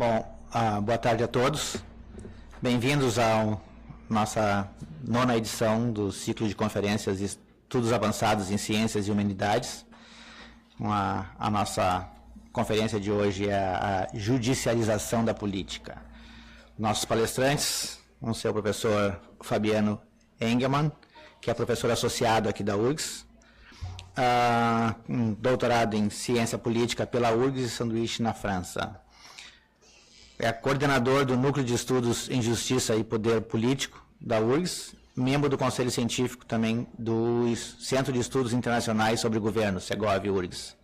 Bom, boa tarde a todos. Bem-vindos à nossa 9ª edição do ciclo de conferências e estudos avançados em ciências e humanidades. A nossa conferência de hoje é a judicialização da política. Nossos palestrantes vão ser o professor Fabiano Engelmann, que é professor associado aqui da URGS, um doutorado em ciência política pela URGS e sanduíche na França. É coordenador do Núcleo de Estudos em Justiça e Poder Político da URGS, membro do Conselho Científico também do Centro de Estudos Internacionais sobre Governo, Segov-URGS.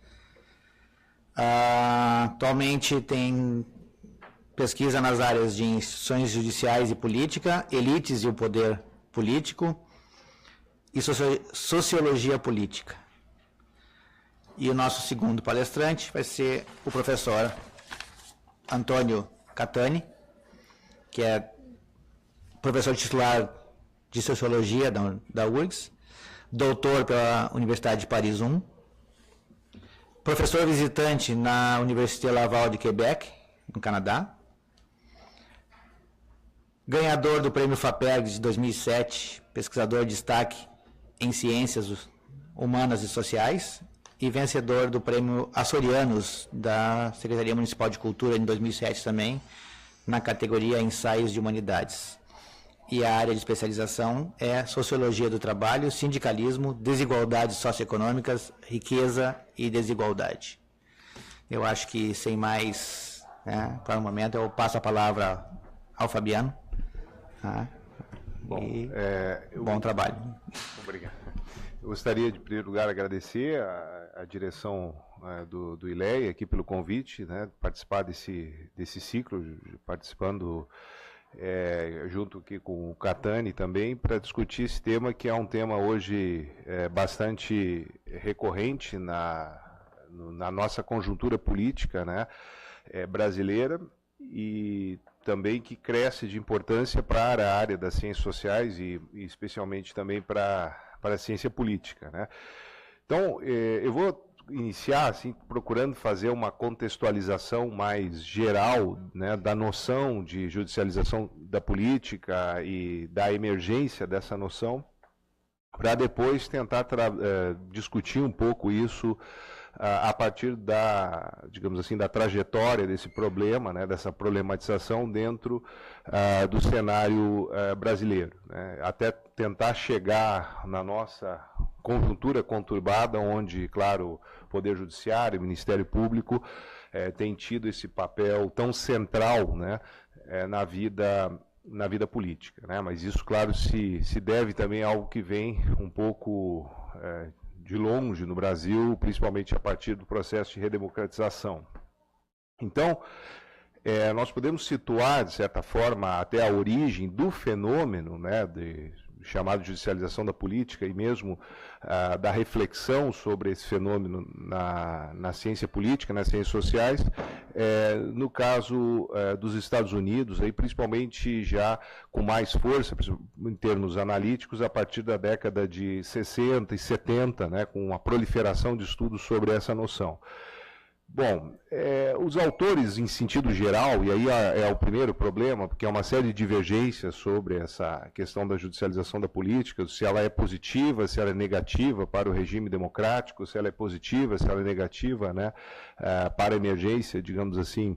Atualmente tem pesquisa nas áreas de instituições judiciais e política, elites e o poder político e sociologia política. E o nosso segundo palestrante vai ser o professor Antônio Catani, que é professor titular de Sociologia da URGS, doutor pela Universidade de Paris I, professor visitante na Université Laval de Quebec, no Canadá, ganhador do Prêmio FAPERG de 2007, pesquisador de destaque em Ciências Humanas e Sociais, e vencedor do Prêmio Açorianos da Secretaria Municipal de Cultura em 2007 também, na categoria Ensaios de Humanidades. E a área de especialização é Sociologia do Trabalho, Sindicalismo, Desigualdades Socioeconômicas, Riqueza e Desigualdade. Eu acho que, sem mais, para o momento, eu passo a palavra ao Fabiano. Bom trabalho. Obrigado. Eu gostaria, de, em primeiro lugar, agradecer a direção do ILEA aqui pelo convite, participar desse ciclo, participando junto aqui com o Catani também, para discutir esse tema, que é um tema hoje bastante recorrente na nossa conjuntura política brasileira, e também que cresce de importância para a área das ciências sociais e especialmente também para a ciência política. Então, eu vou iniciar assim, procurando fazer uma contextualização mais geral da noção de judicialização da política e da emergência dessa noção, para depois tentar discutir um pouco isso a partir digamos assim, da trajetória desse problema, dessa problematização dentro do cenário brasileiro, até tentar chegar na nossa conjuntura conturbada, onde, claro, o Poder Judiciário, o Ministério Público tem tido esse papel tão central na vida política, mas isso, claro, se deve também a algo que vem um pouco de longe no Brasil, principalmente a partir do processo de redemocratização. Então, nós podemos situar, de certa forma, até a origem do fenômeno chamado de judicialização da política e mesmo da reflexão sobre esse fenômeno na ciência política, nas ciências sociais, no caso dos Estados Unidos, aí, principalmente já com mais força, em termos analíticos, a partir da década de 60 e 70, com a proliferação de estudos sobre essa noção. Bom, os autores, em sentido geral, e aí é o primeiro problema, porque há uma série de divergências sobre essa questão da judicialização da política, se ela é positiva, se ela é negativa para o regime democrático, se ela é positiva, se ela é negativa para a emergência, digamos assim,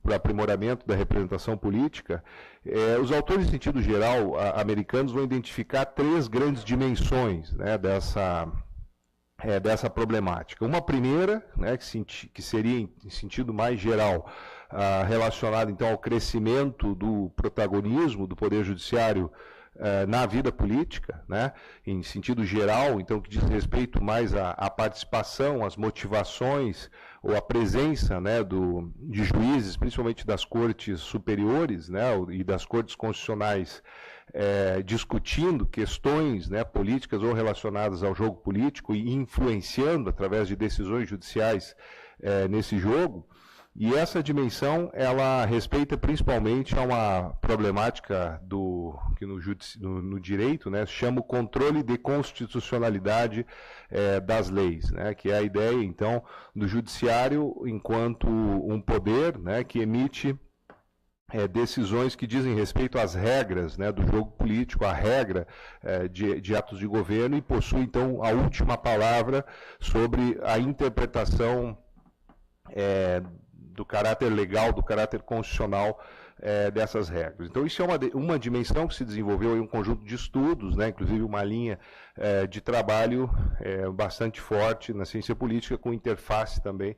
para o aprimoramento da representação política. Os autores, em sentido geral, americanos, vão identificar 3 grandes dimensões dessa problemática. Uma primeira, que seria em sentido mais geral, relacionada então ao crescimento do protagonismo do Poder Judiciário na vida política, em sentido geral, então que diz respeito mais à participação, às motivações ou à presença de juízes, principalmente das cortes superiores e das cortes constitucionais, discutindo questões políticas ou relacionadas ao jogo político e influenciando através de decisões judiciais nesse jogo. E essa dimensão, ela respeita principalmente a uma problemática que no direito, né, se chama o controle de constitucionalidade das leis, né, que é a ideia, então, do judiciário enquanto um poder, né, que emite decisões que dizem respeito às regras, né, do jogo político, a regra de atos de governo, e possui, então, a última palavra sobre a interpretação do caráter legal, do caráter constitucional dessas regras. Então, isso é uma dimensão que se desenvolveu em um conjunto de estudos, né, inclusive uma linha de trabalho bastante forte na ciência política, com interface também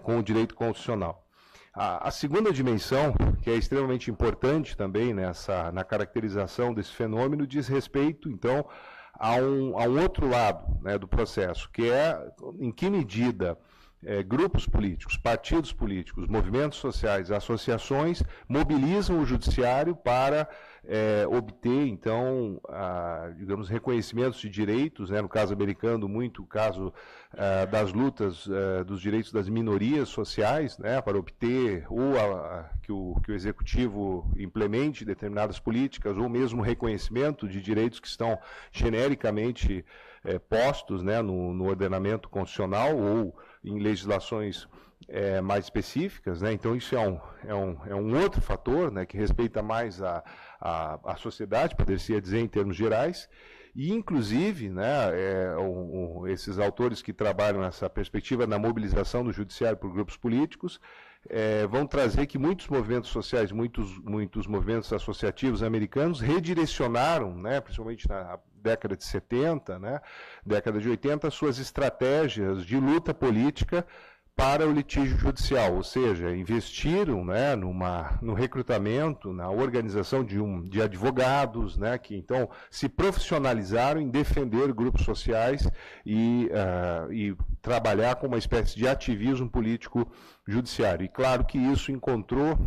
com o direito constitucional. A segunda dimensão, que é extremamente importante também na caracterização desse fenômeno, diz respeito, então, a um outro lado, né, do processo, que é em que medida grupos políticos, partidos políticos, movimentos sociais, associações mobilizam o judiciário para obter, então, digamos, reconhecimentos de direitos, né, no caso americano, muito o caso das lutas dos direitos das minorias sociais, né, para obter ou que o executivo implemente determinadas políticas, ou mesmo reconhecimento de direitos que estão genericamente postos, né, no ordenamento constitucional ou em legislações mais específicas, né? Então isso é um outro fator, né, que respeita mais a sociedade, poderia dizer em termos gerais, e inclusive, né, esses autores que trabalham nessa perspectiva na mobilização do judiciário por grupos políticos vão trazer que muitos movimentos sociais, muitos movimentos associativos americanos redirecionaram, né, principalmente na década de 70, né, década de 80, suas estratégias de luta política para o litígio judicial, ou seja, investiram, né, no recrutamento, na organização de advogados, né, que então se profissionalizaram em defender grupos sociais e trabalhar com uma espécie de ativismo político judiciário. E claro que isso encontrou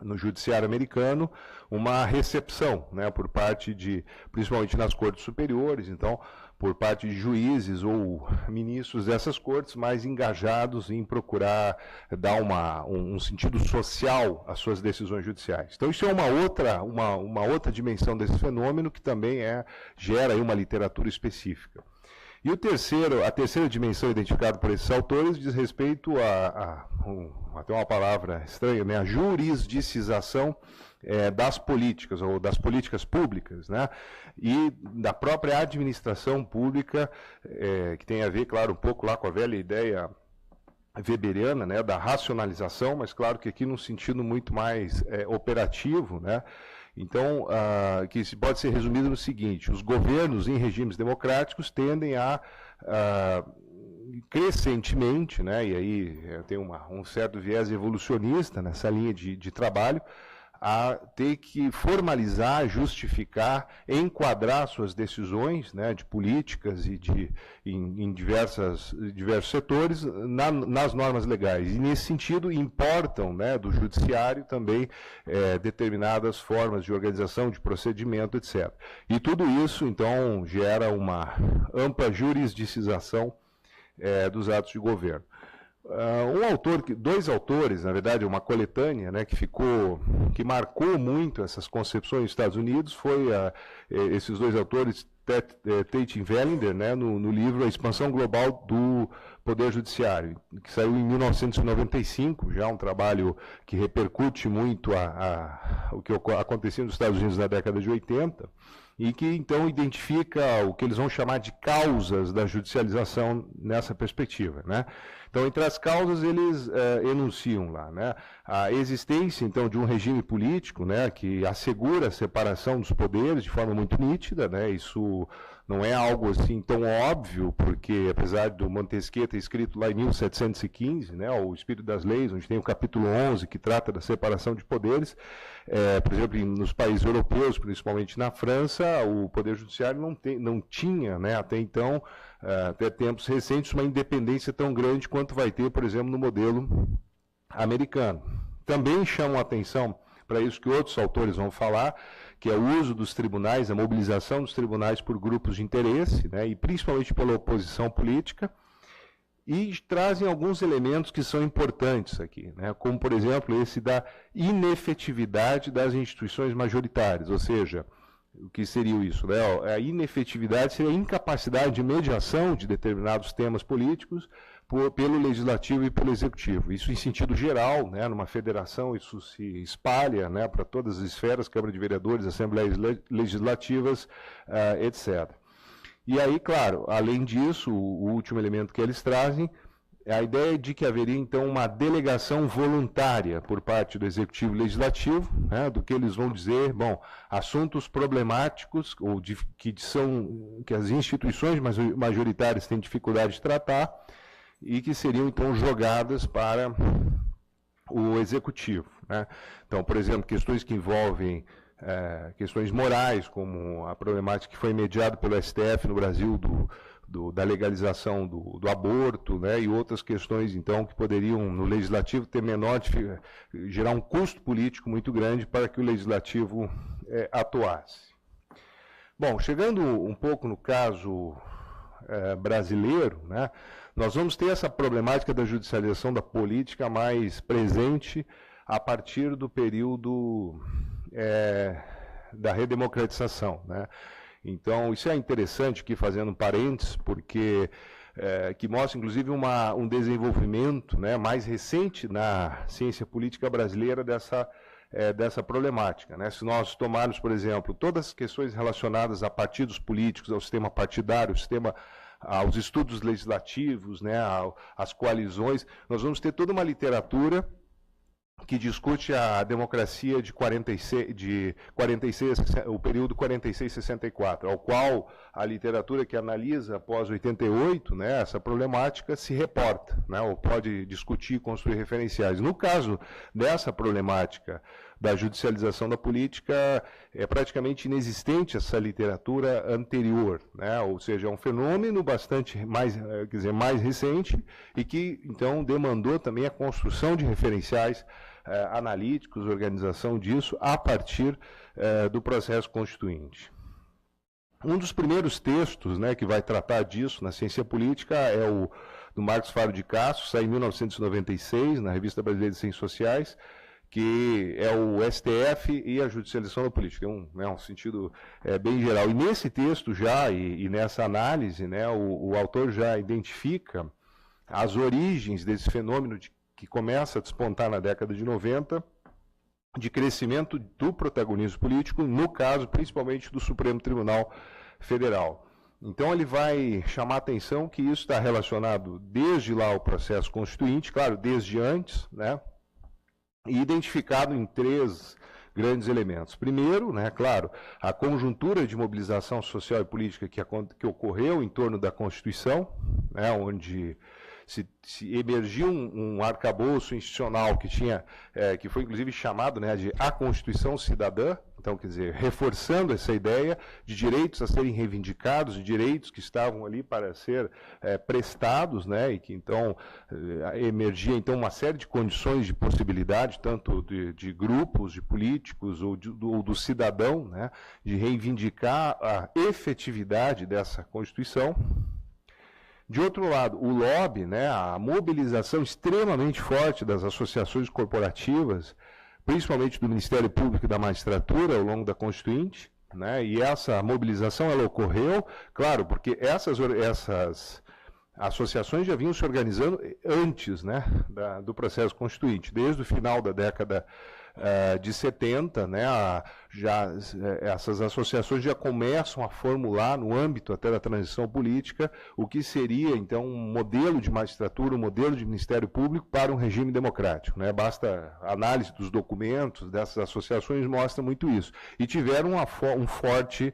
no judiciário americano uma recepção, né, por parte principalmente nas cortes superiores, então, por parte de juízes ou ministros dessas cortes mais engajados em procurar dar um sentido social às suas decisões judiciais. Então, isso é uma outra dimensão desse fenômeno que também gera aí uma literatura específica. E a terceira dimensão identificada por esses autores diz respeito até uma palavra estranha, né, a jurisdicização das políticas, ou das políticas públicas, né, e da própria administração pública, que tem a ver, claro, um pouco lá com a velha ideia weberiana, né, da racionalização, mas claro que aqui num sentido muito mais operativo, né. Então, que pode ser resumido no seguinte: os governos em regimes democráticos tendem a crescentemente, né, e aí tem um certo viés evolucionista nessa linha de trabalho, a ter que formalizar, justificar, enquadrar suas decisões, né, de políticas e em diversos setores nas normas legais. E, nesse sentido, importam, né, do judiciário também determinadas formas de organização, de procedimento, etc. E tudo isso, então, gera uma ampla jurisdicização dos atos de governo. Dois autores, na verdade, uma coletânea, né, que marcou muito essas concepções dos Estados Unidos, foi esses dois autores, Tate e Vellender, né, no livro A Expansão Global do Poder Judiciário, que saiu em 1995, já um trabalho que repercute muito o que acontecia nos Estados Unidos na década de 80, e que então identifica o que eles vão chamar de causas da judicialização nessa perspectiva, né? Então, entre as causas, eles enunciam lá, né, a existência, então, de um regime político, né, que assegura a separação dos poderes de forma muito nítida, né, isso não é algo assim tão óbvio, porque, apesar do Montesquieu ter escrito lá em 1715, né, o Espírito das Leis, onde tem o capítulo 11, que trata da separação de poderes, por exemplo, nos países europeus, principalmente na França, o Poder Judiciário não tinha, né, até então, até tempos recentes, uma independência tão grande quanto vai ter, por exemplo, no modelo americano. Também chamam a atenção para isso que outros autores vão falar, que é o uso dos tribunais, a mobilização dos tribunais por grupos de interesse, né, e principalmente pela oposição política, E trazem alguns elementos que são importantes aqui, né? Como, por exemplo, esse da inefetividade das instituições majoritárias, ou seja, o que seria isso? Né? A inefetividade seria a incapacidade de mediação de determinados temas políticos pelo Legislativo e pelo Executivo. Isso em sentido geral, né? Numa federação isso se espalha, né? Para todas as esferas, Câmara de Vereadores, Assembleias Legislativas, etc. E aí, claro, além disso, o último elemento que eles trazem é a ideia de que haveria, então, uma delegação voluntária por parte do Executivo e Legislativo, né, do que eles vão dizer, bom, assuntos problemáticos, ou que as instituições majoritárias têm dificuldade de tratar, e que seriam, então, jogadas para o Executivo. Né? Então, por exemplo, questões que envolvem questões morais, como a problemática que foi mediada pelo STF no Brasil da legalização do aborto, né, e outras questões, então, que poderiam, no Legislativo, ter gerar um custo político muito grande para que o Legislativo atuasse. Bom, chegando um pouco no caso brasileiro, né, nós vamos ter essa problemática da judicialização da política mais presente a partir do período da redemocratização, né? Então, isso é interessante aqui, fazendo um parênteses, porque que mostra, inclusive, um desenvolvimento, né, mais recente na ciência política brasileira dessa problemática. Né? Se nós tomarmos, por exemplo, todas as questões relacionadas a partidos políticos, ao sistema partidário, aos estudos legislativos, né, às coalizões, nós vamos ter toda uma literatura que discute a democracia de 46, o período 46-64, ao qual a literatura que analisa após 88, né, essa problemática se reporta, né, ou pode discutir e construir referenciais. No caso dessa problemática da judicialização da política, é praticamente inexistente essa literatura anterior, né, ou seja, é um fenômeno bastante mais recente e que, então, demandou também a construção de referenciais analíticos, organização disso, a partir do processo constituinte. Um dos primeiros textos, né, que vai tratar disso na ciência política é o do Marcos Faro de Castro, sai em 1996, na Revista Brasileira de Ciências Sociais, que é o STF e a judicialização da política, um sentido bem geral. E nesse texto já, e nessa análise, né, o autor já identifica as origens desse fenômeno que começa a despontar na década de 90, de crescimento do protagonismo político, no caso, principalmente, do Supremo Tribunal Federal. Então, ele vai chamar a atenção que isso está relacionado desde lá ao processo constituinte, claro, desde antes, né, e identificado em 3 grandes elementos. Primeiro, né, claro, a conjuntura de mobilização social e política que ocorreu em torno da Constituição, né, onde se emergiu um arcabouço institucional que foi inclusive chamado, né, de a Constituição Cidadã, então, quer dizer, reforçando essa ideia de direitos a serem reivindicados, de direitos que estavam ali para ser prestados, né, e que então emergia então uma série de condições de possibilidade, tanto de grupos, de políticos ou do cidadão, né, de reivindicar a efetividade dessa Constituição. De outro lado, o lobby, né, a mobilização extremamente forte das associações corporativas, principalmente do Ministério Público e da Magistratura, ao longo da Constituinte, né, e essa mobilização ela ocorreu, claro, porque essas associações já vinham se organizando antes, né, do processo constituinte, desde o final da década de 70, né, essas associações já começam a formular, no âmbito até da transição política, o que seria, então, um modelo de magistratura, um modelo de Ministério Público para um regime democrático. Né? Basta a análise dos documentos dessas associações mostra muito isso. E tiveram um forte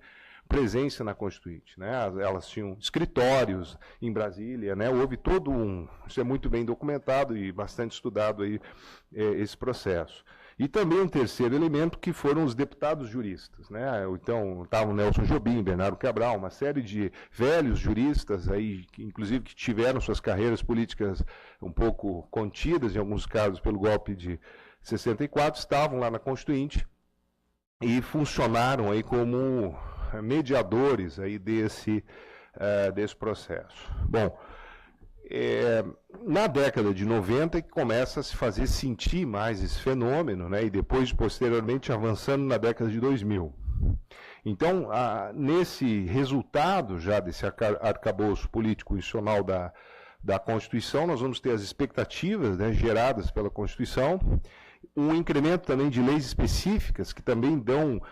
presença na Constituinte, né? Elas tinham escritórios em Brasília, né? Houve todo isso é muito bem documentado e bastante estudado aí, esse processo. E também um terceiro elemento que foram os deputados juristas, né? Então, estavam Nelson Jobim, Bernardo Cabral, uma série de velhos juristas aí, inclusive que tiveram suas carreiras políticas um pouco contidas, em alguns casos pelo golpe de 64, estavam lá na Constituinte e funcionaram aí como mediadores aí desse processo. Bom, Na década de 90 que começa a se fazer sentir mais esse fenômeno, né, e depois, posteriormente, avançando na década de 2000. Então, nesse resultado já desse arcabouço político institucional da Constituição, nós vamos ter as expectativas, né, geradas pela Constituição, um incremento também de leis específicas que também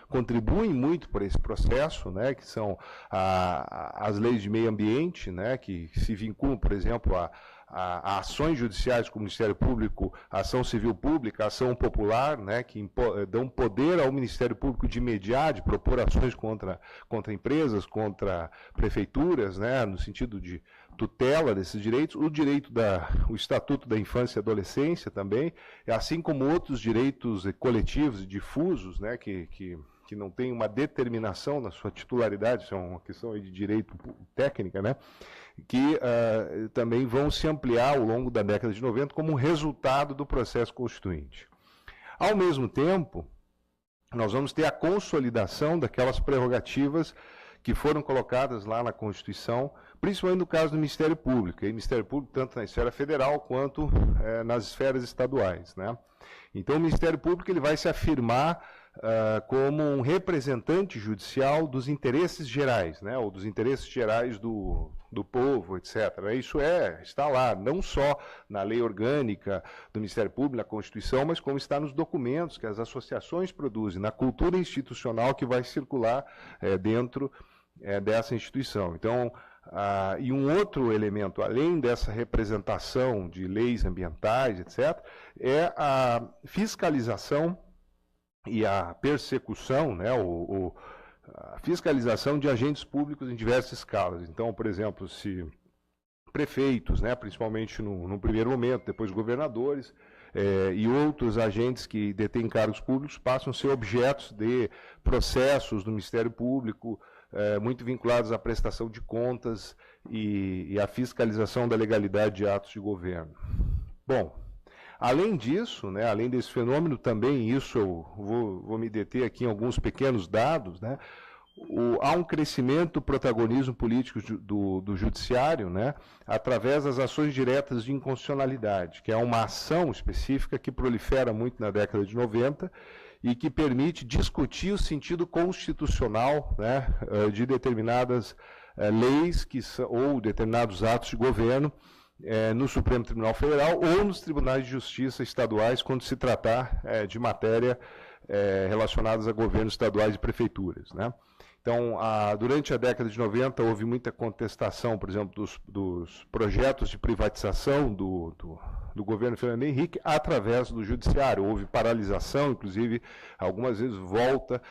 contribuem muito para esse processo, né, que são as leis de meio ambiente, né, que se vinculam, por exemplo, a ações judiciais com o Ministério Público, a ação civil pública, a ação popular, né, que dão poder ao Ministério Público de mediar, de propor ações contra empresas, contra prefeituras, né, no sentido de tutela desses direitos, o Estatuto da Infância e Adolescência também, assim como outros direitos coletivos e difusos, né, que não tem uma determinação na sua titularidade, isso é uma questão aí de direito técnica, né, que também vão se ampliar ao longo da década de 90 como resultado do processo constituinte. Ao mesmo tempo, nós vamos ter a consolidação daquelas prerrogativas que foram colocadas lá na Constituição, principalmente no caso do Ministério Público, e Ministério Público tanto na esfera federal quanto nas esferas estaduais, né? Então o Ministério Público ele vai se afirmar como um representante judicial dos interesses gerais, né? Ou dos interesses gerais do povo, etc. Isso está lá, não só na lei orgânica do Ministério Público, na Constituição, mas como está nos documentos que as associações produzem, na cultura institucional que vai circular dentro dessa instituição. Então, e um outro elemento, além dessa representação de leis ambientais, etc., é a fiscalização e a persecução, né, a fiscalização de agentes públicos em diversas escalas. Então, por exemplo, se prefeitos, né, principalmente no primeiro momento, depois governadores, e outros agentes que detêm cargos públicos passam a ser objetos de processos do Ministério Público, muito vinculados à prestação de contas e à fiscalização da legalidade de atos de governo. Bom, além disso, né, além desse fenômeno, também isso eu vou me deter aqui em alguns pequenos dados, né, há um crescimento do protagonismo político do judiciário, né, através das ações diretas de inconstitucionalidade, que é uma ação específica que prolifera muito na década de 90 e que permite discutir o sentido constitucional, né, de determinadas leis ou determinados atos de governo no Supremo Tribunal Federal ou nos tribunais de justiça estaduais, quando se tratar de matéria relacionadas a governos estaduais e prefeituras, né? Então, durante a década de 90, houve muita contestação, por exemplo, dos projetos de privatização do governo Fernando Henrique através do judiciário. Houve paralisação, inclusive, algumas vezes volta,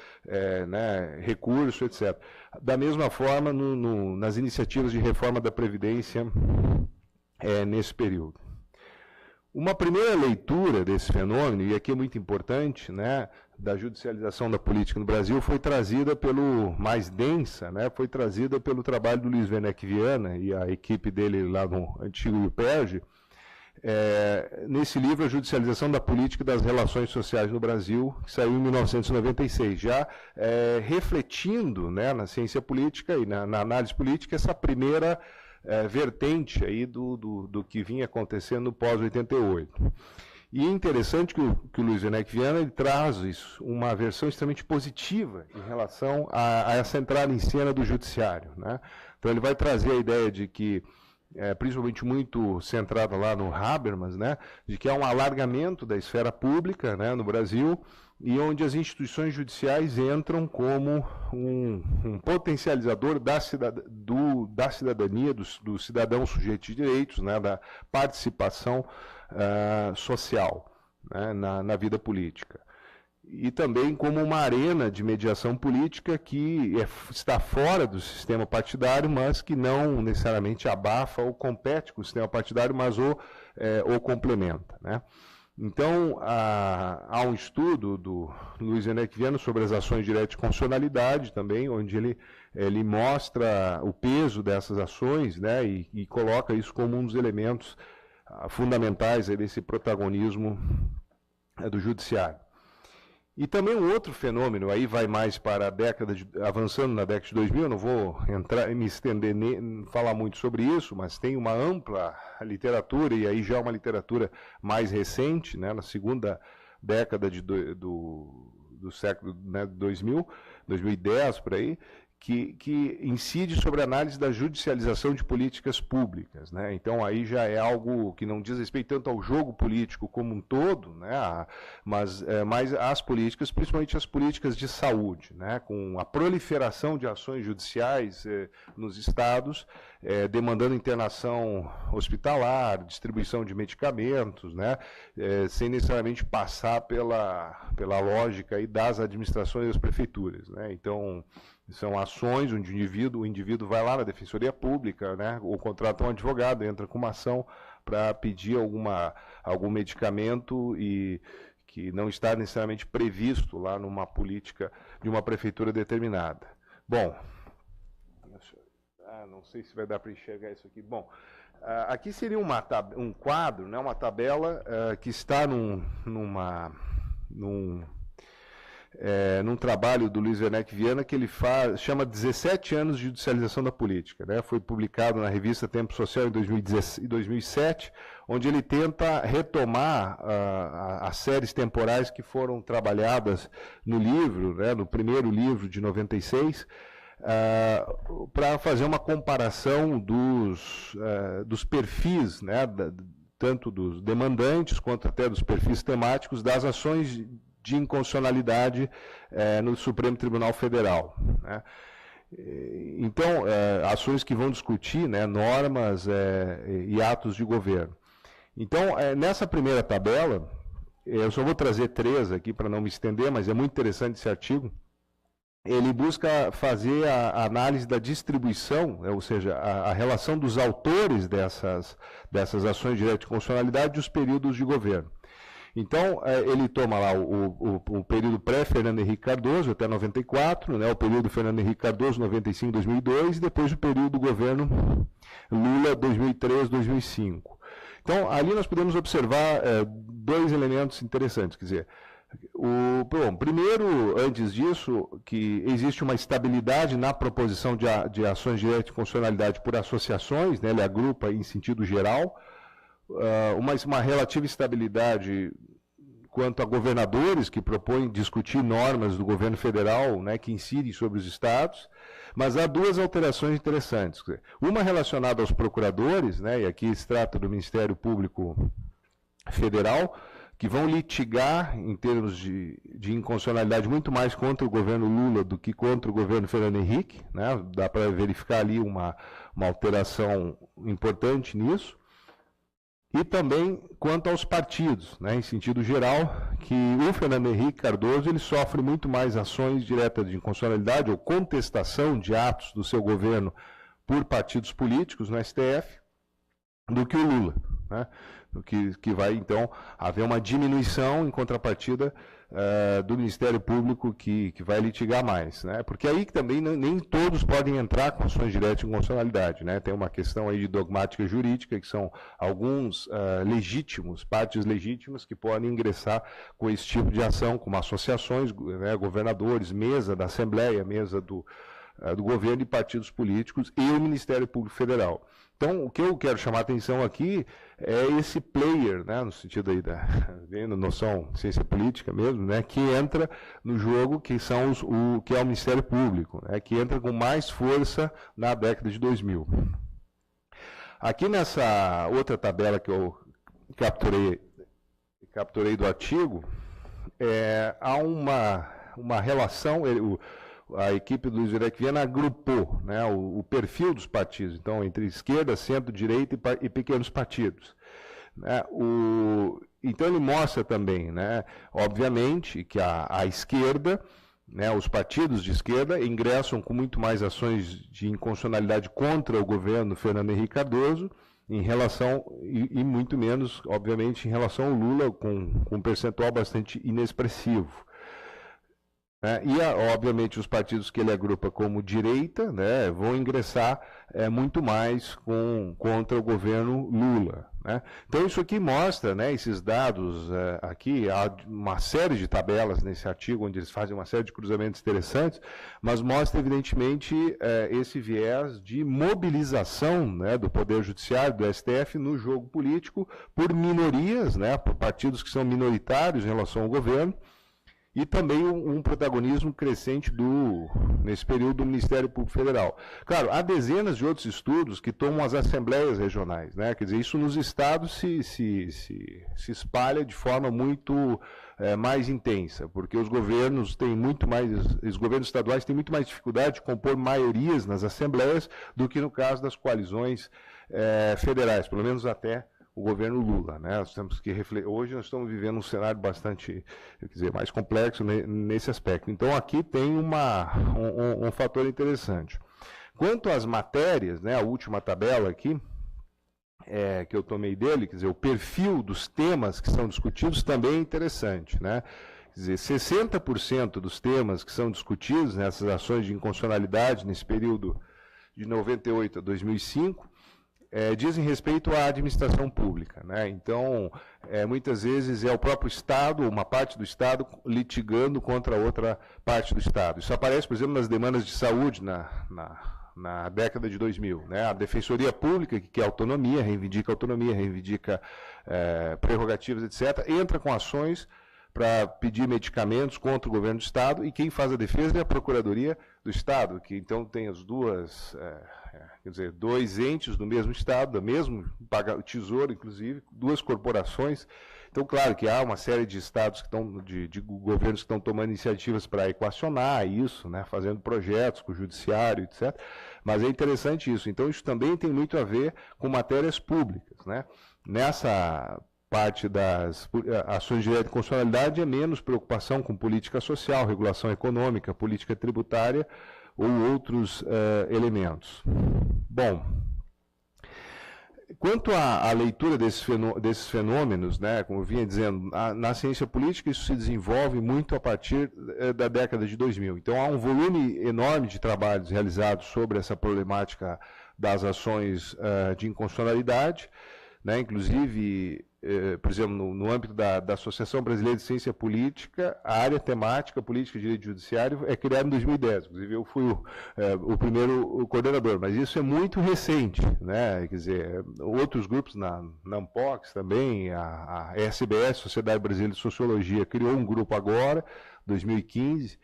né, recurso, etc. Da mesma forma, nas iniciativas de reforma da Previdência nesse período. Uma primeira leitura desse fenômeno, e aqui é muito importante, né, da judicialização da política no Brasil, foi trazida mais densa, né, foi trazida pelo trabalho do Luiz Werneck Viana e a equipe dele lá no antigo IUPERJ, nesse livro, A Judicialização da Política e das Relações Sociais no Brasil, que saiu em 1996, já refletindo, né, na ciência política e na análise política essa primeira vertente aí do que vinha acontecendo no pós-88. E é interessante que o Luiz Werneck Viana ele traz uma versão extremamente positiva em relação a essa entrada em cena do judiciário, né? Então ele vai trazer a ideia de que, principalmente muito centrada lá no Habermas, né, de que há um alargamento da esfera pública, né, no Brasil, e onde as instituições judiciais entram como um potencializador da cidadania, do cidadão sujeito de direitos, né, da participação social, né, na vida política. E também como uma arena de mediação política que está fora do sistema partidário, mas que não necessariamente abafa ou compete com o sistema partidário, mas o complementa, né? Então, há um estudo do Luiz Werneck Viana sobre as ações diretas de constitucionalidade também, onde ele mostra o peso dessas ações, né, e coloca isso como um dos elementos fundamentais desse protagonismo do judiciário. E também um outro fenômeno, aí vai mais para a avançando na década de 2000, eu não vou me estender, falar muito sobre isso, mas tem uma ampla literatura, e aí já é uma literatura mais recente, né, na segunda década do século, né, 2000, 2010, por aí, que incide sobre a análise da judicialização de políticas públicas, né? Então aí já é algo que não diz respeito tanto ao jogo político como um todo, né? Mas mais às políticas, principalmente as políticas de saúde, né? Com a proliferação de ações judiciais nos estados, demandando internação hospitalar, distribuição de medicamentos, né? Sem necessariamente passar pela lógica aí das administrações das prefeituras, né? Então são ações onde o indivíduo vai lá na Defensoria Pública, né, ou contrata um advogado, entra com uma ação para pedir algum medicamento e que não está necessariamente previsto lá numa política de uma prefeitura determinada. Bom, não sei se vai dar para enxergar isso aqui. Bom, aqui seria um quadro, né, uma tabela que está num trabalho do Luiz Werneck Viana que ele chama 17 anos de judicialização da política, né? Foi publicado na revista Tempo Social em 2007, onde ele tenta retomar as séries temporais que foram trabalhadas no livro, né, no primeiro livro de 96, para fazer uma comparação dos perfis, né, tanto dos demandantes quanto até dos perfis temáticos das ações de inconstitucionalidade no Supremo Tribunal Federal, né? Então, ações que vão discutir, né, normas e atos de governo. Então, nessa primeira tabela, eu só vou trazer 3 aqui para não me estender, mas é muito interessante esse artigo. Ele busca fazer a análise da distribuição, ou seja, a relação dos autores dessas ações de direito de constitucionalidade e os períodos de governo. Então, ele toma lá o período pré-Fernando Henrique Cardoso, até 94, né, o período Fernando Henrique Cardoso, 95, 2002, e depois o período do governo Lula, 2003, 2005. Então, ali nós podemos observar 2 elementos interessantes, quer dizer, primeiro, antes disso, que existe uma estabilidade na proposição de ações de direito de constitucionalidade por associações, né, ele agrupa em sentido geral, uma relativa estabilidade quanto a governadores que propõem discutir normas do governo federal, né, que incidem sobre os estados, mas há 2 alterações interessantes. Uma relacionada aos procuradores, né, e aqui se trata do Ministério Público Federal, que vão litigar em termos de inconstitucionalidade muito mais contra o governo Lula do que contra o governo Fernando Henrique, né? Dá para verificar ali uma alteração importante nisso. E também quanto aos partidos, né, em sentido geral, que o Fernando Henrique Cardoso ele sofre muito mais ações diretas de inconstitucionalidade ou contestação de atos do seu governo por partidos políticos no STF do que o Lula, né, que vai então haver uma diminuição em contrapartida do Ministério Público que vai litigar mais, né? Porque aí que também nem todos podem entrar com ações diretas de inconstitucionalidade, né? Tem uma questão aí de dogmática jurídica, que são alguns partes legítimas que podem ingressar com esse tipo de ação, como associações, né, governadores, mesa da Assembleia, mesa do governo e partidos políticos e o Ministério Público Federal. Então, o que eu quero chamar a atenção aqui é esse player, né, no sentido aí da noção de ciência política mesmo, né, que entra no jogo, que são que é o Ministério Público, né, que entra com mais força na década de 2000. Aqui nessa outra tabela que eu capturei do artigo, há uma relação, a equipe do Luiz Werneck Viana agrupou, né, o perfil dos partidos, então, entre esquerda, centro, direita e pequenos partidos. Né, então, ele mostra também, né, obviamente, que a esquerda, né, os partidos de esquerda ingressam com muito mais ações de inconstitucionalidade contra o governo Fernando Henrique Cardoso, em relação, e muito menos, obviamente, em relação ao Lula, com um percentual bastante inexpressivo. né? E, obviamente, os partidos que ele agrupa como direita, né, vão ingressar muito mais contra o governo Lula, né? Então, isso aqui mostra, né, esses dados aqui, há uma série de tabelas nesse artigo, onde eles fazem uma série de cruzamentos interessantes, mas mostra, evidentemente, esse viés de mobilização, né, do Poder Judiciário, do STF, no jogo político, por minorias, né, por partidos que são minoritários em relação ao governo, e também um protagonismo crescente nesse período do Ministério Público Federal. Claro, há dezenas de outros estudos que tomam as assembleias regionais, né? Quer dizer, isso nos estados se espalha de forma muito mais intensa, porque os governos têm muito mais, os governos estaduais têm muito mais dificuldade de compor maiorias nas assembleias do que no caso das coalizões federais, pelo menos até o governo Lula, né? Nós temos que refletir. Hoje nós estamos vivendo um cenário bastante, mais complexo nesse aspecto. Então aqui tem um fator interessante. Quanto às matérias, né, a última tabela aqui, que eu tomei dele, quer dizer, o perfil dos temas que são discutidos também é interessante, né? Quer dizer, 60% dos temas que são discutidos nessas ações de inconstitucionalidade nesse período de 98 a 2005, dizem respeito à administração pública, né? Então, muitas vezes é o próprio Estado, uma parte do Estado, litigando contra outra parte do Estado. Isso aparece, por exemplo, nas demandas de saúde na década de 2000. Né? A Defensoria Pública, que quer autonomia, reivindica prerrogativas, etc., entra com ações para pedir medicamentos contra o governo do Estado, e quem faz a defesa é a Procuradoria do Estado, que então tem as duas, quer dizer, dois entes do mesmo Estado, do mesmo tesouro, inclusive, duas corporações. Então, claro que há uma série de estados que estão, de governos que estão tomando iniciativas para equacionar isso, né, fazendo projetos com o judiciário, etc. Mas é interessante isso. Então, isso também tem muito a ver com matérias públicas, né? Nessa parte das ações de direito de constitucionalidade é menos preocupação com política social, regulação econômica, política tributária ou outros elementos. Bom, quanto à leitura desses fenômenos, né, como eu vinha dizendo, na ciência política isso se desenvolve muito a partir da década de 2000. Então há um volume enorme de trabalhos realizados sobre essa problemática das ações de inconstitucionalidade, né, inclusive, por exemplo, no âmbito da Associação Brasileira de Ciência Política, a área temática Política e Direito Judiciário é criada em 2010. Inclusive, eu fui o primeiro coordenador, mas isso é muito recente, né? Quer dizer, outros grupos, na ANPOX também, a SBS, Sociedade Brasileira de Sociologia, criou um grupo agora, 2015,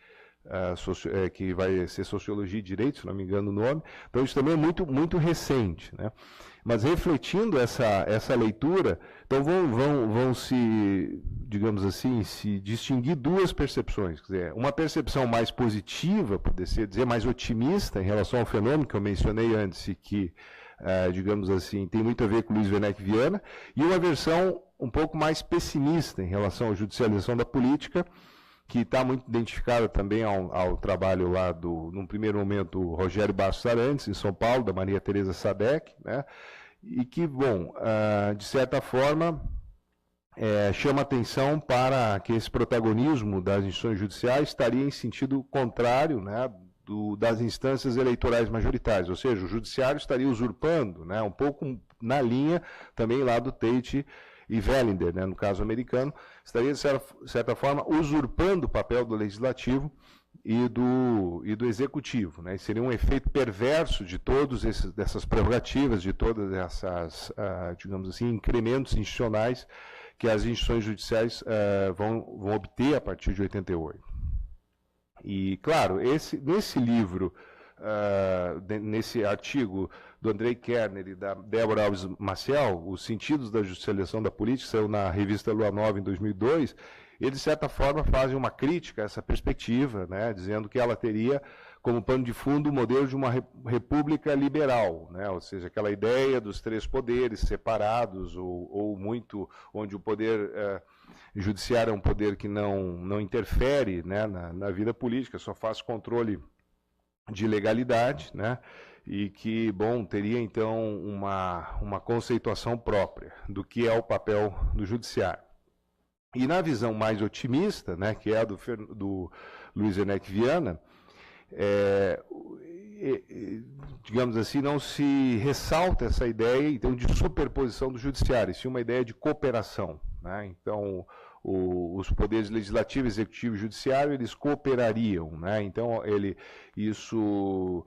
que vai ser Sociologia e Direito, se não me engano o nome. Então, isso também é muito, muito recente, né? Mas refletindo essa leitura, então vão se, digamos assim, se distinguir duas percepções. Quer dizer, uma percepção mais positiva, poder dizer, mais otimista em relação ao fenômeno que eu mencionei antes e que, digamos assim, tem muito a ver com Luiz Werneck Viana, e uma versão um pouco mais pessimista em relação à judicialização da política, que está muito identificada também ao trabalho lá num primeiro momento, do Rogério Bastos Arantes, em São Paulo, da Maria Tereza Sadek, né? E que, bom, de certa forma, chama atenção para que esse protagonismo das instituições judiciais estaria em sentido contrário, né, das instâncias eleitorais majoritárias, ou seja, o judiciário estaria usurpando, né, um pouco na linha também lá do Tate e Wellinger, né, no caso americano, estaria, de certa forma, usurpando o papel do legislativo e do executivo, né? Seria um efeito perverso de todas dessas prerrogativas, de todas essas, digamos assim, incrementos institucionais que as instituições judiciais vão obter a partir de 88. E, claro, nesse livro, nesse artigo do Andrei Kerner e da Débora Alves Maciel, Os Sentidos da Judicialização da Política, saiu na revista Lua Nova em 2002, eles, de certa forma, fazem uma crítica a essa perspectiva, né, dizendo que ela teria como pano de fundo o modelo de uma república liberal, né, ou seja, aquela ideia dos três poderes separados, ou muito, onde o poder judiciário é um poder que não interfere, né, na vida política, só faz controle de legalidade, né, e que, bom, teria então uma conceituação própria do que é o papel do judiciário. E na visão mais otimista, né, que é a do Luiz Henrique Viana, digamos assim, não se ressalta essa ideia, então, de superposição do judiciário, sim uma ideia de cooperação, né? Então, os poderes legislativo, executivo e judiciário, eles cooperariam, né? Então, isso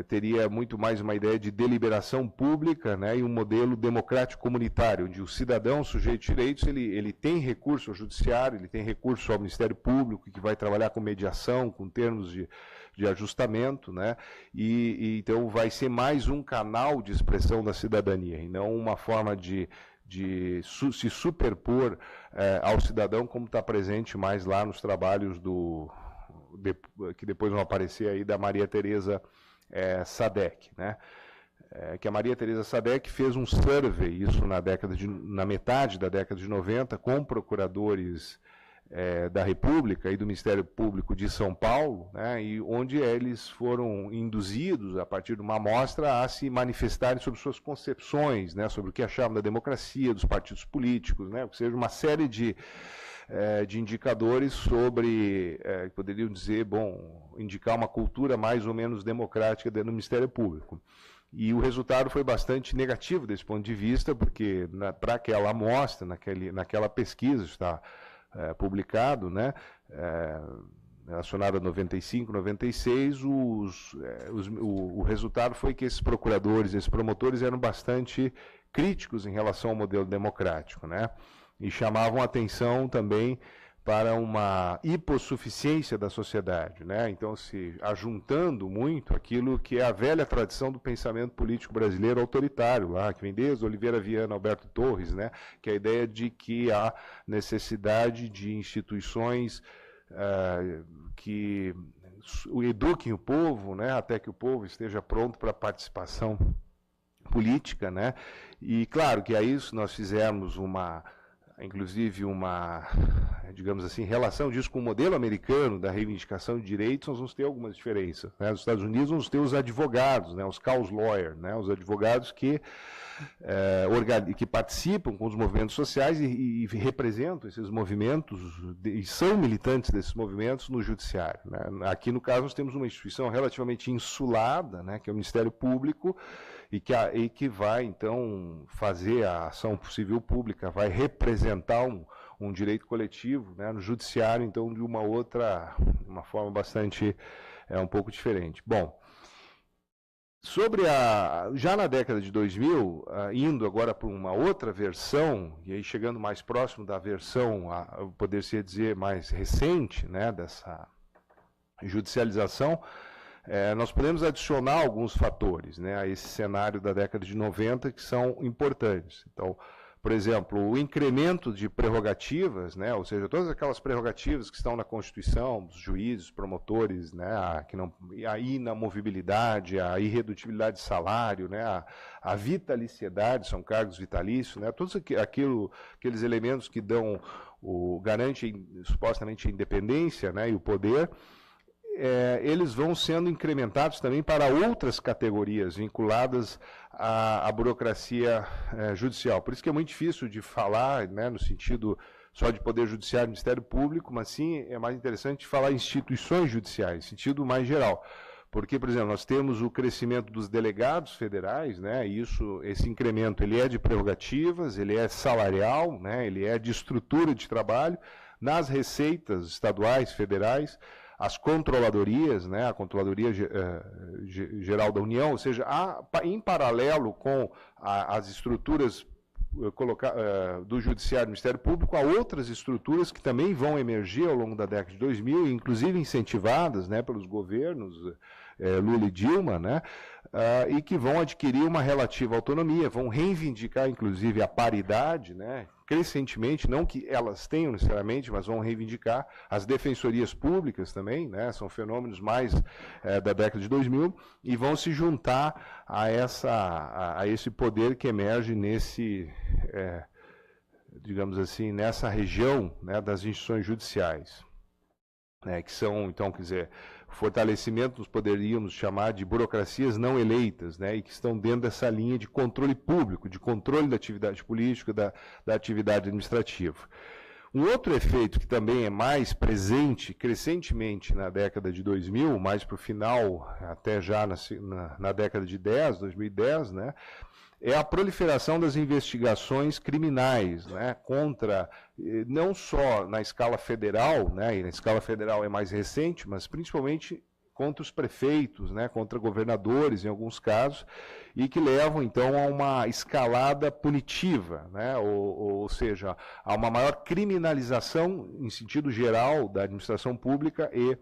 teria muito mais uma ideia de deliberação pública, né, e um modelo democrático comunitário, onde o cidadão, sujeito de direitos, ele tem recurso ao judiciário, ele tem recurso ao Ministério Público, que vai trabalhar com mediação, com termos de ajustamento, né, e então vai ser mais um canal de expressão da cidadania, e não uma forma de se superpor ao cidadão, como está presente mais lá nos trabalhos que depois vão aparecer aí da Maria Tereza Sadek, né? Que a Maria Tereza Sadek fez um survey, isso na metade da década de 90, com procuradores da República e do Ministério Público de São Paulo, né, e onde eles foram induzidos, a partir de uma amostra, a se manifestarem sobre suas concepções, né, sobre o que achavam da democracia, dos partidos políticos, né, ou seja, uma série de indicadores sobre, poderiam dizer, indicar uma cultura mais ou menos democrática dentro do Ministério Público. E o resultado foi bastante negativo desse ponto de vista, porque para aquela amostra, naquela pesquisa, está publicado, né, relacionado a 95, 96, o resultado foi que esses procuradores, esses promotores eram bastante críticos em relação ao modelo democrático, né, e chamavam atenção também para uma hipossuficiência da sociedade, né? Então, se ajuntando muito aquilo que é a velha tradição do pensamento político brasileiro autoritário, lá, que vem desde Oliveira Viana, Alberto Torres, né? Que é a ideia de que há necessidade de instituições que eduquem o povo, né? Até que o povo esteja pronto para a participação política, né? E, claro, que a isso nós fizemos inclusive digamos assim, relação disso com o modelo americano da reivindicação de direitos, nós vamos ter algumas diferenças, né? Nos Estados Unidos vamos ter os advogados, né? Os cause lawyers, né? Os advogados que participam com os movimentos sociais e representam esses movimentos e são militantes desses movimentos no judiciário, né? Aqui, no caso, nós temos uma instituição relativamente insulada, né? Que é o Ministério Público, e que vai, então, fazer a ação civil pública, vai representar um direito coletivo, né, no judiciário, então, de uma forma bastante, um pouco diferente. Bom, já na década de 2000, indo agora para uma outra versão, e aí chegando mais próximo da versão, poder-se dizer, mais recente, né, dessa judicialização, nós podemos adicionar alguns fatores, né, a esse cenário da década de 90 que são importantes. Então, por exemplo, o incremento de prerrogativas, né, ou seja, todas aquelas prerrogativas que estão na Constituição, dos juízes, promotores, né, a inamovibilidade, a irredutibilidade de salário, né, a vitaliciedade, são cargos vitalícios, né, todos aqueles elementos que garantem supostamente a independência, né, e o poder, eles vão sendo incrementados também para outras categorias vinculadas à burocracia judicial. Por isso que é muito difícil de falar, né, no sentido só de Poder Judiciário e Ministério Público, mas sim é mais interessante falar instituições judiciais, em sentido mais geral. Porque, por exemplo, nós temos o crescimento dos delegados federais, né, e esse incremento ele é de prerrogativas, ele é salarial, né, ele é de estrutura de trabalho, nas receitas estaduais, federais, as controladorias, né, a Controladoria Geral da União, ou seja, em paralelo com as estruturas do Judiciário e do Ministério Público, há outras estruturas que também vão emergir ao longo da década de 2000, inclusive incentivadas, né, pelos governos Lula e Dilma, né, e que vão adquirir uma relativa autonomia, vão reivindicar, inclusive, a paridade, né, crescentemente, não que elas tenham necessariamente, mas vão reivindicar as defensorias públicas também, né, são fenômenos mais da década de 2000, e vão se juntar a esse poder que emerge digamos assim, nessa região, né, das instituições judiciais, né, que são, então, quer dizer, fortalecimento, nós poderíamos chamar de burocracias não eleitas, né, e que estão dentro dessa linha de controle público, de controle da atividade política, da atividade administrativa. Um outro efeito que também é mais presente, crescentemente na década de 2000, mais para o final, até já na década de 2010, né, é a proliferação das investigações criminais, né, contra, não só na escala federal, né, e na escala federal é mais recente, mas principalmente contra os prefeitos, né, contra governadores, em alguns casos, e que levam, então, a uma escalada punitiva, né, ou seja, a uma maior criminalização, em sentido geral, da administração pública e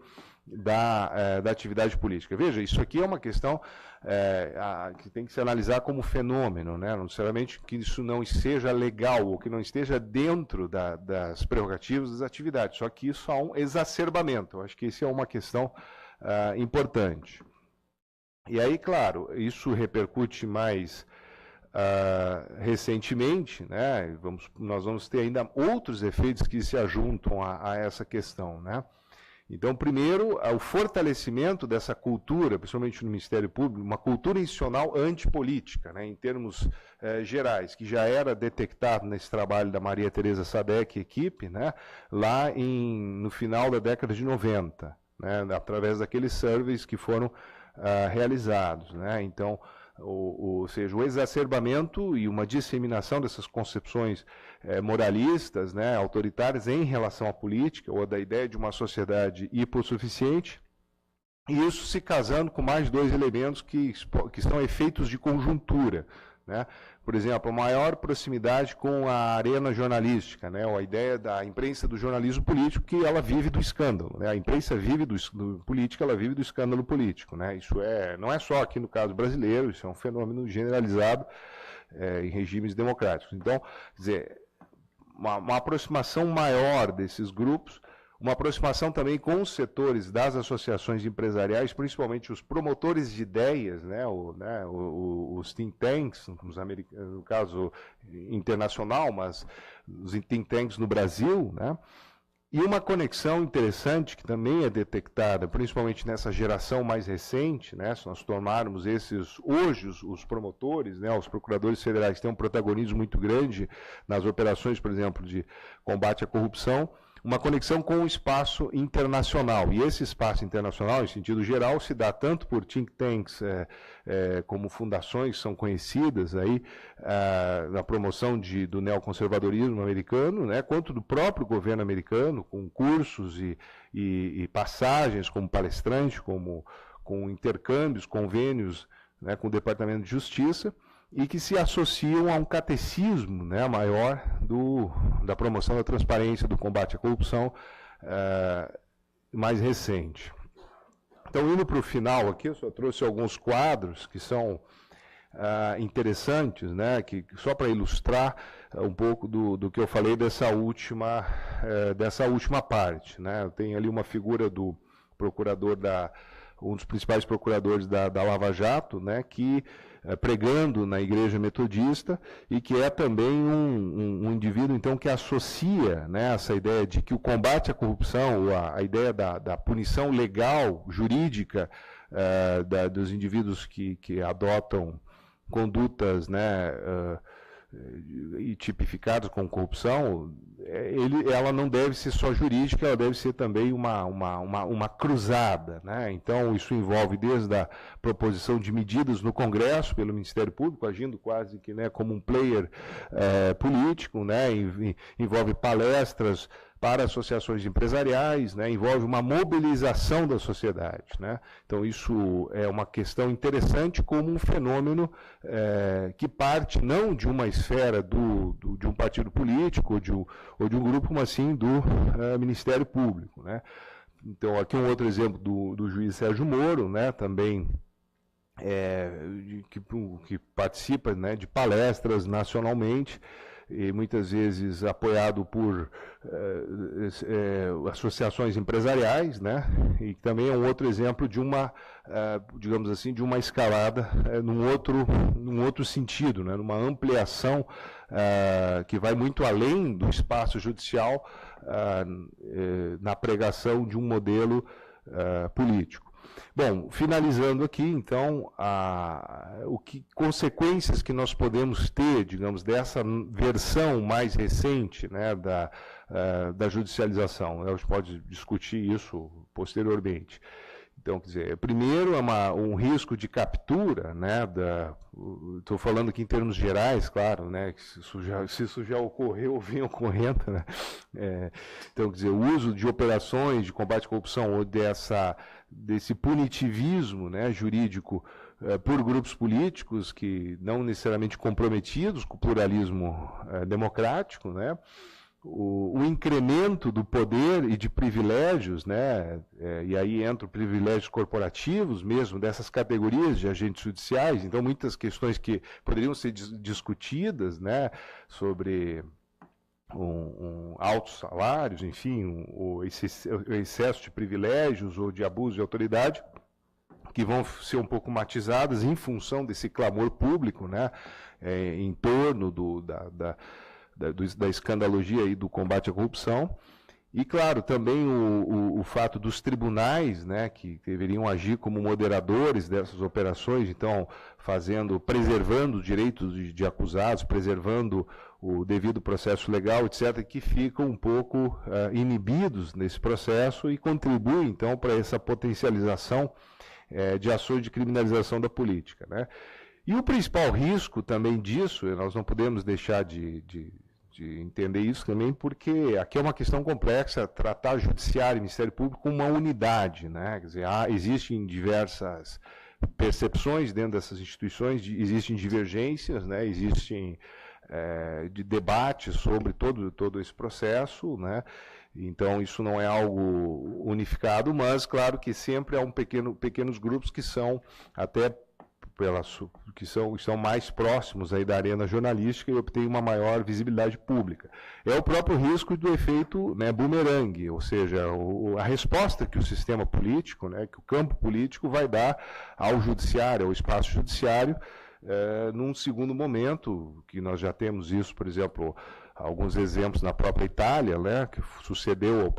da atividade política. Veja, isso aqui é uma questão que tem que se analisar como fenômeno, né, não necessariamente que isso não seja legal, ou que não esteja dentro das prerrogativas das atividades, só que isso há um exacerbamento. Eu acho que isso é uma questão importante. E aí, claro, isso repercute mais recentemente, né? Nós vamos ter ainda outros efeitos que se ajuntam a essa questão, né? Então, primeiro, o fortalecimento dessa cultura, principalmente no Ministério Público, uma cultura institucional antipolítica, né, em termos gerais, que já era detectado nesse trabalho da Maria Tereza Sadek e equipe, né, lá no final da década de 90. Né, através daqueles surveys que foram realizados. Né? Então, ou seja, o exacerbamento e uma disseminação dessas concepções moralistas, né, autoritárias em relação à política, ou da ideia de uma sociedade hipossuficiente, e isso se casando com mais dois elementos que são efeitos de conjuntura. Né? Por exemplo, a maior proximidade com a arena jornalística, né? Ou a ideia da imprensa do jornalismo político, que ela vive do escândalo. Né? A imprensa vive do político, ela vive do escândalo político. Né? Isso não é só aqui no caso brasileiro, isso é um fenômeno generalizado em regimes democráticos. Então, quer dizer, uma aproximação maior desses grupos, uma aproximação também com os setores das associações empresariais, principalmente os promotores de ideias, né, os think tanks, no caso internacional, mas os think tanks no Brasil, né, e uma conexão interessante que também é detectada, principalmente nessa geração mais recente, né, se nós tomarmos hoje os promotores, né, os procuradores federais têm um protagonismo muito grande nas operações, por exemplo, de combate à corrupção, uma conexão com o espaço internacional. E esse espaço internacional, em sentido geral, se dá tanto por think tanks como fundações que são conhecidas aí, na promoção do neoconservadorismo americano, né, quanto do próprio governo americano, com cursos e passagens como palestrante, com intercâmbios, convênios, né, com o Departamento de Justiça, e que se associam a um catecismo, né, maior da promoção da transparência, do combate à corrupção mais recente. Então, indo para o final aqui, eu só trouxe alguns quadros que são interessantes, né, só para ilustrar um pouco do que eu falei dessa última parte. Né. Eu tenho ali uma figura do procurador um dos principais procuradores da Lava Jato, né, que pregando na Igreja Metodista, e que é também um indivíduo, então, que associa, né, essa ideia de que o combate à corrupção, a ideia da punição legal, jurídica, dos indivíduos que adotam condutas, né, e tipificadas com corrupção, ela não deve ser só jurídica, ela deve ser também uma cruzada. Né? Então, isso envolve desde a proposição de medidas no Congresso, pelo Ministério Público, agindo quase que, né, como um player político, né? Envolve palestras para associações empresariais, né, envolve uma mobilização da sociedade. Né? Então, isso é uma questão interessante como um fenômeno que parte não de uma esfera de um partido político ou de um grupo, mas sim do Ministério Público. Né? Então, aqui um outro exemplo do juiz Sérgio Moro, né, também que participa, né, de palestras nacionalmente, e muitas vezes apoiado por associações empresariais, né? E também é um outro exemplo de digamos assim, de uma escalada num outro sentido, né? Numa ampliação que vai muito além do espaço judicial na pregação de um modelo político. Bom, finalizando aqui, então, consequências que nós podemos ter, digamos, dessa versão mais recente, né, da judicialização. A gente pode discutir isso posteriormente. Então, quer dizer, primeiro é um risco de captura, né, estou falando aqui em termos gerais, claro, né, que se isso já ocorreu ou vem ocorrendo, né, então, quer dizer, o uso de operações de combate à corrupção ou desse punitivismo, né, jurídico por grupos políticos que não necessariamente comprometidos com o pluralismo democrático, né, o incremento do poder e de privilégios, né, e aí entram privilégios corporativos mesmo, dessas categorias de agentes judiciais, então muitas questões que poderiam ser discutidas, né, sobre altos salários, enfim, o excesso de privilégios ou de abuso de autoridade, que vão ser um pouco matizadas em função desse clamor público, né, em torno da escandalogia e do combate à corrupção. E, claro, também o fato dos tribunais, né, que deveriam agir como moderadores dessas operações, então, preservando os direitos de acusados, preservando o devido processo legal, etc., que ficam um pouco inibidos nesse processo e contribuem, então, para essa potencialização de ações de criminalização da política, né? E o principal risco também disso, nós não podemos deixar de entender isso também, porque aqui é uma questão complexa, tratar judiciário e Ministério Público como uma unidade, né? Quer dizer, existem diversas percepções dentro dessas instituições, existem divergências, né? Existem de debates sobre todo esse processo, né? Então, isso não é algo unificado, mas, claro, que sempre há pequenos grupos que são até que são mais próximos aí da arena jornalística e obtêm uma maior visibilidade pública. É o próprio risco do efeito, né, bumerangue, ou seja, a resposta que o sistema político, né, que o campo político vai dar ao judiciário, ao espaço judiciário, num segundo momento, que nós já temos isso, por exemplo, alguns exemplos na própria Itália, né, que sucedeu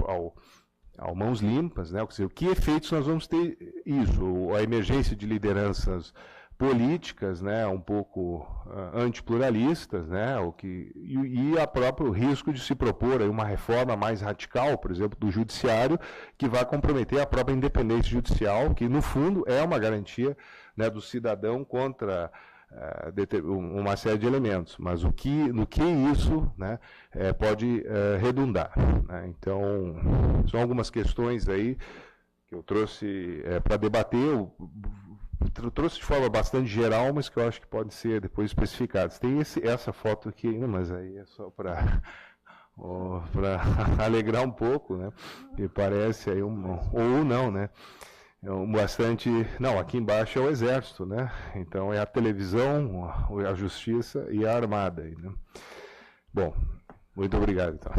ao Mãos Limpas, né, quer dizer, que efeitos nós vamos ter isso, a emergência de lideranças políticas, né, um pouco antipluralistas, né, e a próprio risco de se propor aí uma reforma mais radical, por exemplo, do judiciário, que vai comprometer a própria independência judicial, que no fundo é uma garantia, né, do cidadão contra uma série de elementos, mas no que isso, né, pode redundar, né? Então, são algumas questões aí que eu trouxe para debater. Eu trouxe de forma bastante geral, mas que eu acho que podem ser depois especificadas. Tem essa foto aqui ainda, mas aí é só para alegrar um pouco, né? Que parece aí ou não, né? Não, aqui embaixo é o Exército, né? Então é a televisão, a Justiça e a Armada. Né? Bom, muito obrigado, então.